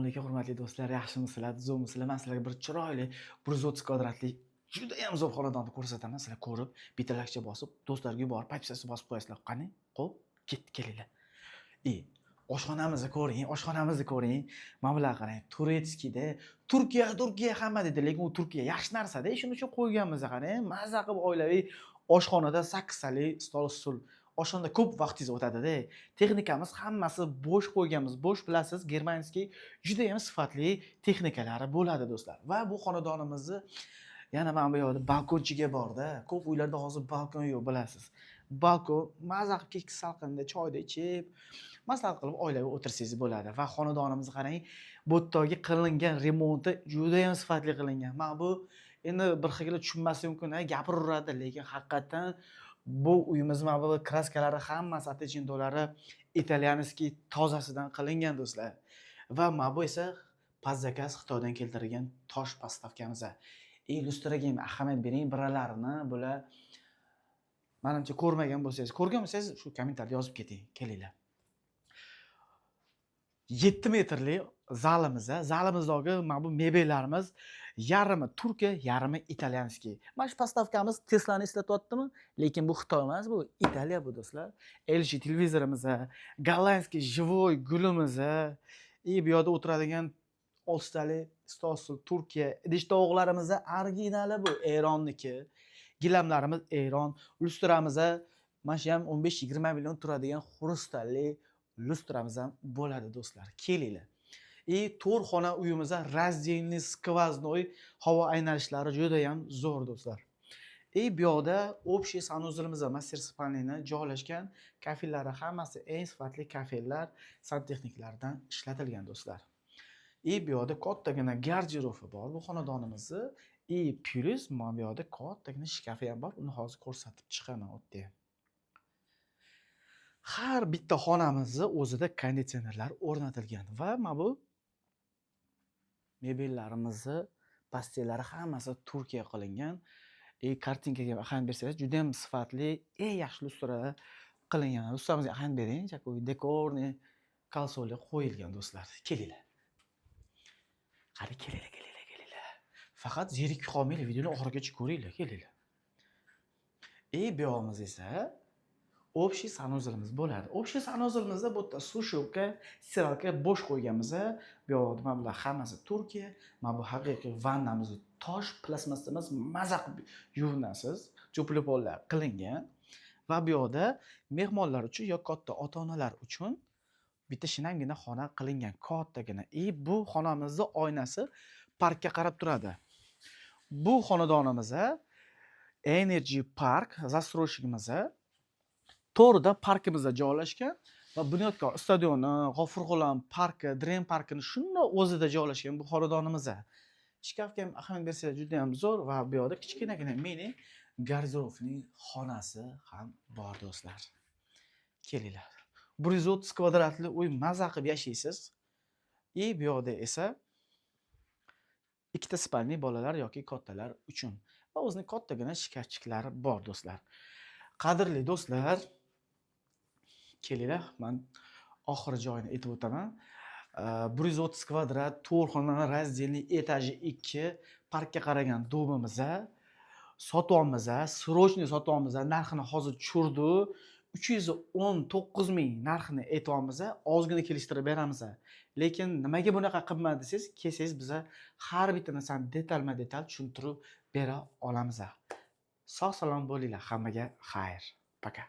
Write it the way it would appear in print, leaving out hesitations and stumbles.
Assalomu alaykum hurmatli do'stlar, yaxshimisizlar, zo'rmisizlar? Men sizlarga bir chiroyli 130 kvadratli juda ham zo'r xonadonni ko'rsataman. Sizlar ko'rib, bitalakcha bosib, do'stlarga yuborib, podpisasi bosib qo'yasizlar. Qani? Xo'p, kelinglar. Oshxonamizni ko'ring, oshxonamizni ko'ring. Mana bular qarang, Turetskiyda, Turkiya hamma dedi, lekin u Turkiya yaxshi narsa-da, shuning uchun qo'yganmiz qarang. Mazza qilib oilaviy oshxonada 8 tali stol stul. Oshxonada ko'p vaqtingiz o'tadi-da. Texnikamiz hammasi bo'sh qo'yganmiz. Bo'sh bilasiz, germanskiy juda ham sifatli texnikalari bo'ladi do'stlar. Va bu xonadonimizni yana mana bu yoqda balkonchiga bor-da. Ko'p uylarda hozir balkon yo'q, bilasiz. Balkon mazza qilib kechki salqinda choyda ichib, maslahat qilib oilaviy o'tirsangiz bo'ladi. Va xonadonimizni qarang, bu yerga qilingan remonti juda ham sifatli qilingan. Mana bu endi bir xilga tushunmasi mumkin, gapiraveradi, lekin haqiqatan bu uyimiz mana bu kraskalari hammasi atechindolari italyanskiy tozasidan qilingan do'stlar. Va mana bu esa pazzakaz Xitoydan keltirilgan tosh postavkamiz. Illyustraga ham ahamiyat bering, biralarini bular menimcha ko'rmagan bo'lsangiz, ko'rgan bo'lsangiz shu kommentariyada yozib keting, kelinglar. 7 metrli zalimiz, zalimizdagi mana bu mebellarimiz yarimi Turkiya, yarimi italyanskiy. Mana shu postavkamiz Tesla'ni eslatyaptimi? Lekin bu Xitoy emas, bu Italiya bu do'stlar. LG televizorimiz, gollandskiy живой gulimiz, bu yerda o'tiradigan 6 tali stol Turkiya. Idish tovuqlarimiz originali bu, Eronniki. Gilamlarimiz Eron, lustramiz mana shu ham 15-20 million turadigan xrustalli lustramiz ham bo'ladi do'stlar. Kelinglar. To'rt xona uyimizda razdельный skvoznoy havo aylanishlari juda ham zo'r do'stlar. Bu yoqda общий sanuzilimiz va master spalniyni joylashgan, kafellari hammasi eng sifatli kafellar, santexniklardan ishlatilgan do'stlar. Bu yoqda kattagina garderobi bor bu xonadonimizni. Plus mana bu yoqda kattagina shkafi ham bor. Uni hozir ko'rsatib chiqaman o'tda. Har bitta xonamizda o'zida konditsionerlar o'rnatilgan va mana bu mebellarimizni pastellari hammasi Turkiya qilingan. Kartinkaga ahamiyat bersangiz, juda ham sifatli, eng yaxshi lustralar qilingan. Lustramizga ahamiyat bering, jakoy dekorni kalsoli qo'yilgan do'stlar. Kelinglar. Qani kelinglar. Faqat zerikib qolmanglar, videoni oxirigacha ko'ringlar, kelinglar. Bu yog'imiz esa общий sanuzilimiz bo'ladi. Общий sanuzilimizda bu yerda sushilka, stiralka bo'sh qo'yganmiz. Bu yoqda mana bular hammasi Turkiya. Mana bu haqiqiy vannamiz tosh plastmassa emas, maza qilib yuvinasiz, cho'plipollar qilingan. Va bu yoqda mehmonlar uchun yoki katta ota-onalar uchun bitta shinamgina xona qilingan, kattagina. Bu xonamizning oynasi parkka qarab turadi. Bu xonadonimiz Energy Park застройщигimiz to'rida parkimizda joylashgan va Bunyodkor stadioni, G'ofurg'ulom parki, Dream parkini shunday o'zida joylashgan bu xonadonimiz. Shkafga ham ahamiyat bersangiz juda ham zo'r va bu yoqda kichkinagina mini garderobning xonasi ham bor do'stlar. Kelinglar. 130 kvadratli uy mazza qilib yashaysiz. Bu yoqda esa ikkita spalni bolalar yoki kattalar uchun va o'zining kattagina shkafchiklari bor do'stlar. Qadrli do'stlar, kelinglar, men oxir joyini aytib o'taman. 130 kvadrat, to'rt xona, razdельный etaji 2, parkka qaragan domimiz, sotyapmiz, srochniy sotyapmiz. Narxini hozir tushirdi. 319 ming narxini aytyapmiz. Ozgina kelishtirib beramiz. Lekin nimaga bunaqa qilmadi desangiz, kelsangiz biza har bitta narsani detalma-detal tushuntirib bera olamiz. Sog' salom bo'linglar, hammaga xayr. Paka.